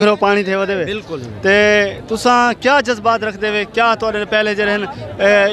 फिर पानी थे वदे बिल्कुल। ते तुसा क्या जज्बात रखते हुए क्या थोड़े पहले जे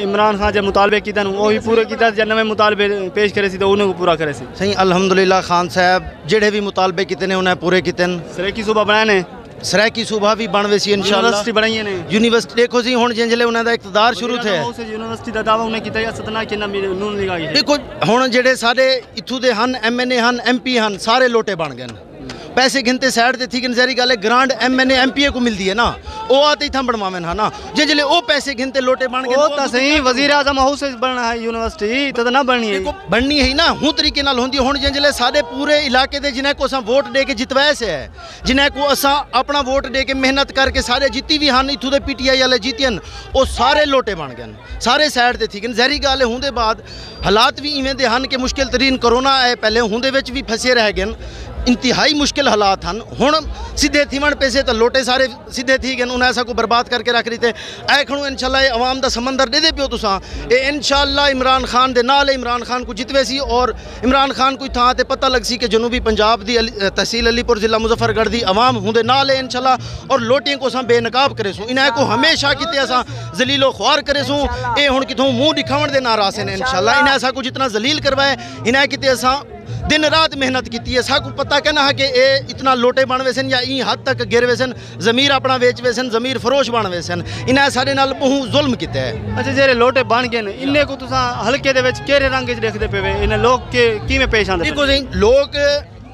इमरान खान जो मुतालबे कीते वो भी पूरे कीता जे नवे मुतालबे पेश करे सी तो उन्हें पूरा करे सी? सही अल्हम्दुलिल्लाह खान साहब जेड़े भी मुतालबे कीते ने उन्हें पूरे कीते। सरेकी सूबा बनाए ने, सराकी सूबा भी बन वैसी इंशाअल्लाह। यूनिवर्सिटी बनाई ने, यूनिवर्सिटी देखो जी हुण जिंजले उन्हां दा इक़्तिदार शुरू थे यूनिवर्सिटी दा दावा उन्हें कीता सतना कि नून निगाही है। देखो हुण जेड़े सारे इत्थू दे हन MNA हन MP हन सारे लोटे बन गए। पैसे गिनते साइड ते थी कि जहरी गल है ग्रांट MNA MPA को मिलती है ना वो आते ही थम बनवावेन है ना जिसले वो पैसे गिनते लोटे बन गए। तो सही वजीर आजम हाउस बनना है यूनिवर्सिटी तो ना बननी है, बननी है ना हूँ तरीके नाल होंदी। हुण जिसले सारे पूरे इलाके दे जिन्हें को असा वोट दे के जितवाए से है, जिन्हें को असा अपना वोट दे के मेहनत करके सारे जीती भी हैं इत्थों दे PTI वाले जीतियन वो सारे लोटे बन गए सारे साइड ते थी। जहरी गल है हूँ दे बाद हालात भी इवें दे हन कि मुश्किल तरीन कोरोना आए पहले हूँ दे विच भी फसे रह गए, इंतहाई मुश्किल हालात हैं। हुण सीधे थीवण पैसे तो लोटे सारे सीधे थी गए उन्हें ऐसा को बर्बाद करके रख रही थे। ऐ खणु इंशाअल्लाह अवाम दा समंदर दे दे पियो तुसां ये इंशाअल्लाह इमरान खान दे नाल इमरान खान को जितवे सी और इमरान खान कोई थां ते पता लग सी कि जनूबी पंजाब दी तहसील अलीपुर जिला मुजफ्फरगढ़ दी अवाम हुंदे नाल है इंशाअल्लाह और लोटियों को असां बेनकाब करे सूं इन्हें को हमेशा किते असां जलीलो ख्वार करे सूं। ये हुण किथों मुँह दिखावण दे नाराज़ हैं इंशाअल्लाह इन्हें असां को जितना जलील करवाए इन्हें किते असां दिन रात मेहनत की है। साकू पता कहना है कि ये इतना लोटे बन वैसन या ई हद तक गिर वैसन जमीर अपना वेच वैसन जमीर फरोश बन वैसन इन्हें सारे नाल बहु जुल्म किया है। अच्छा जेरे लोटे बन गए इन्हें को तुसा हल्के दे विच केरे रंग च देखदे पे इन्हें लोग के किवें पेश आंदे? देखो जी लोग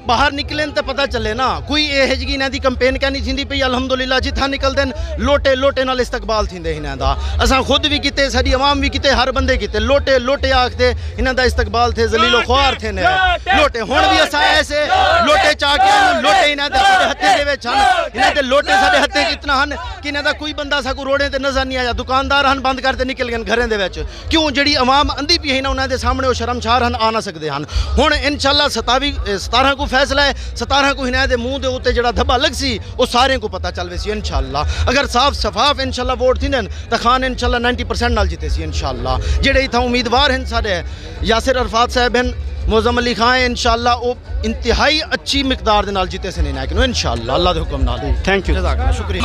बाहर निकले तो पता चले ना कोई यह जी इन्हों की कंपेन कहनी थी पई अल्हम्दुलिल्लाह जिथा निकलते लोटे लोटे नाल इस्तकबाल थींदे इन्हां दा असां खुद भी किते साडी आवाम भी किते हर बंदे किते लोटे लोटे आखते इन्हां दा इस्तकबाल थे जलीलो ख्वार थे ने लोटे हुण भी असां ऐसे लोटे चा के लोटे इन्हां दे हत्थे दे विच हन इन्हां दे लोटे साडे हत्थे इतना हन कि इन्हां दा कोई बंदा साकू रोडे ते नजर नहीं आया। दुकानदार हन बंद करते निकल गए घरें दे विच क्यों जिहड़ी आवाम अंधी पई है ना उन्हां दे सामने वो शर्मशार हन आ ना सकदे हन। हुण इंशाअल्लाह 17 को फैसला है 17 को इन्हें मुँह के उत्ते जड़ा धब्बा लग सी वो सारे को पता चल वैसी इंशाअल्लाह। अगर साफ शफाफ इंशाअल्लाह वोट थी तो खान इंशाअल्लाह 90% नाल जीते सी इंशाअल्लाह। जेड़े इतना उम्मीदवार हैं सारे यासिर अरफात साहब हैं मोज़म अली खान इंशाअल्लाह वो इंतहाई अच्छी मिकदार दे नाल जीते से नहीं इंशाअल्लाह अल्लाह के हुक्म नाल। थैंक यू, शुक्रिया।